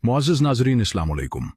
मुअज़्ज़िज़ नाज़रीन, अस्सलाम वालेकुम।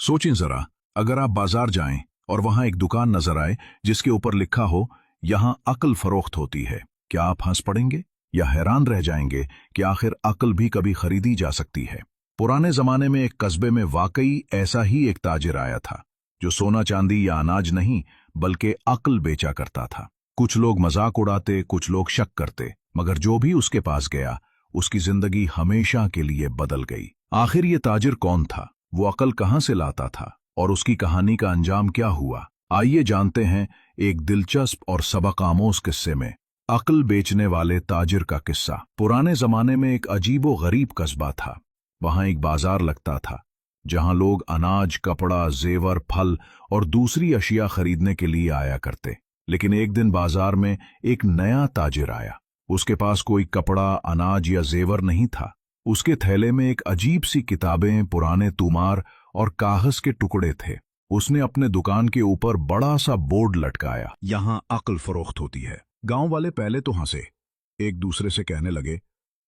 सोचें ज़रा, अगर आप बाजार जाएं और वहां एक दुकान नजर आए जिसके ऊपर लिखा हो यहां अक्ल फरोख्त होती है, क्या आप हंस पड़ेंगे या हैरान रह जाएंगे कि आखिर अक्ल भी कभी खरीदी जा सकती है? पुराने जमाने में एक कस्बे में वाकई ऐसा ही एक ताजिर आया था जो सोना चांदी या अनाज नहीं बल्कि अक्ल बेचा करता था। कुछ लोग मजाक उड़ाते, कुछ लोग शक करते, मगर जो भी उसके पास गया उसकी जिंदगी हमेशा के लिए बदल गई। आखिर ये ताजिर कौन था, वो अकल कहां से लाता था और उसकी कहानी का अंजाम क्या हुआ? आइए जानते हैं एक दिलचस्प और सबक आमोज किस्से में, अक्ल बेचने वाले ताजिर का किस्सा। पुराने जमाने में एक अजीबो गरीब कस्बा था। वहां एक बाजार लगता था जहां लोग अनाज, कपड़ा, जेवर, फल और दूसरी अशिया खरीदने के लिए आया करते। लेकिन एक दिन बाजार में एक नया ताजिर आया। उसके पास कोई कपड़ा, अनाज या जेवर नहीं था। उसके थैले में एक अजीब सी किताबें, पुराने तूमार और कागज के टुकड़े थे। उसने अपने दुकान के ऊपर बड़ा सा बोर्ड लटकाया, यहां अक्ल फरोख्त होती है। गांव वाले पहले तो हंसे, एक दूसरे से कहने लगे,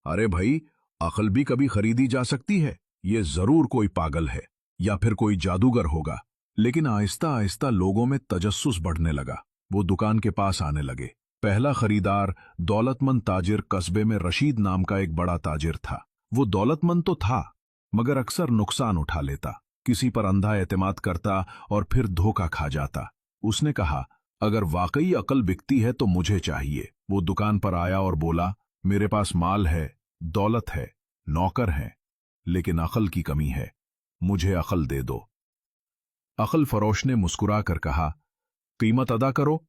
अरे भाई, अक्ल भी कभी खरीदी जा सकती है, ये जरूर कोई पागल है या फिर कोई जादूगर होगा। लेकिन आहिस्ता आहिस्ता लोगों में तजस्सुस बढ़ने लगा। वो दुकान के पास आने लगे। पहला खरीदार दौलतमंद ताजिर कस्बे में रशीद नाम का एक बड़ा ताजिर था। वो दौलतमंद तो था मगर अक्सर नुकसान उठा लेता, किसी पर अंधा एतमाद करता और फिर धोखा खा जाता। उसने कहा, अगर वाकई अक्ल बिकती है तो मुझे चाहिए। वो दुकान पर आया और बोला, मेरे पास माल है, दौलत है, नौकर हैं, लेकिन अक्ल की कमी है, मुझे अक्ल दे दो। अक्ल फरोश ने मुस्कुरा कर कहा, कीमत अदा करो।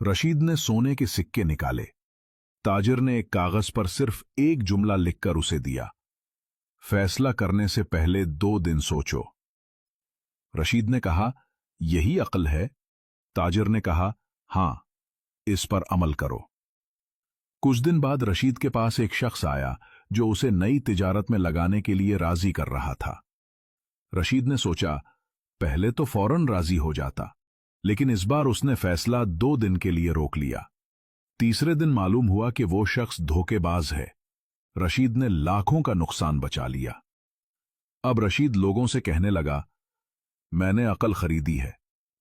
रशीद ने सोने के सिक्के निकाले। ताजिर ने एक कागज पर सिर्फ एक जुमला लिखकर उसे दिया, फैसला करने से पहले 2 दिन सोचो। रशीद ने कहा, यही अक्ल है? ताजिर ने कहा, हां, इस पर अमल करो। कुछ दिन बाद रशीद के पास एक शख्स आया जो उसे नई तिजारत में लगाने के लिए राजी कर रहा था। रशीद ने सोचा, पहले तो फौरन राजी हो जाता, लेकिन इस बार उसने फैसला 2 दिन के लिए रोक लिया। तीसरे दिन मालूम हुआ कि वो शख्स धोखेबाज है। रशीद ने लाखों का नुकसान बचा लिया। अब रशीद लोगों से कहने लगा, मैंने अक्ल खरीदी है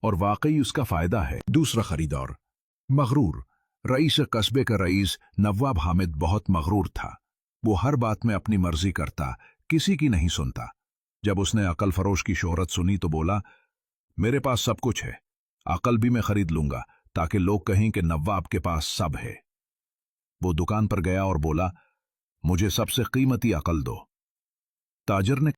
और वाकई उसका फायदा है। दूसरा खरीदार मगरूर। रईस कस्बे का रईस नवाब हामिद बहुत मगरूर था। वो हर बात में अपनी मर्जी करता, किसी की नहीं सुनता। जब उसने अक्ल फरोश की शोहरत सुनी तो बोला, मेरे पास सब कुछ है, अक्ल भी मैं खरीद लूंगा ताकि लोग कहें कि नवाब के पास सब है। वो दुकान पर गया और बोला, मुझे सबसे कीमती अक्ल दो। ताजिर ने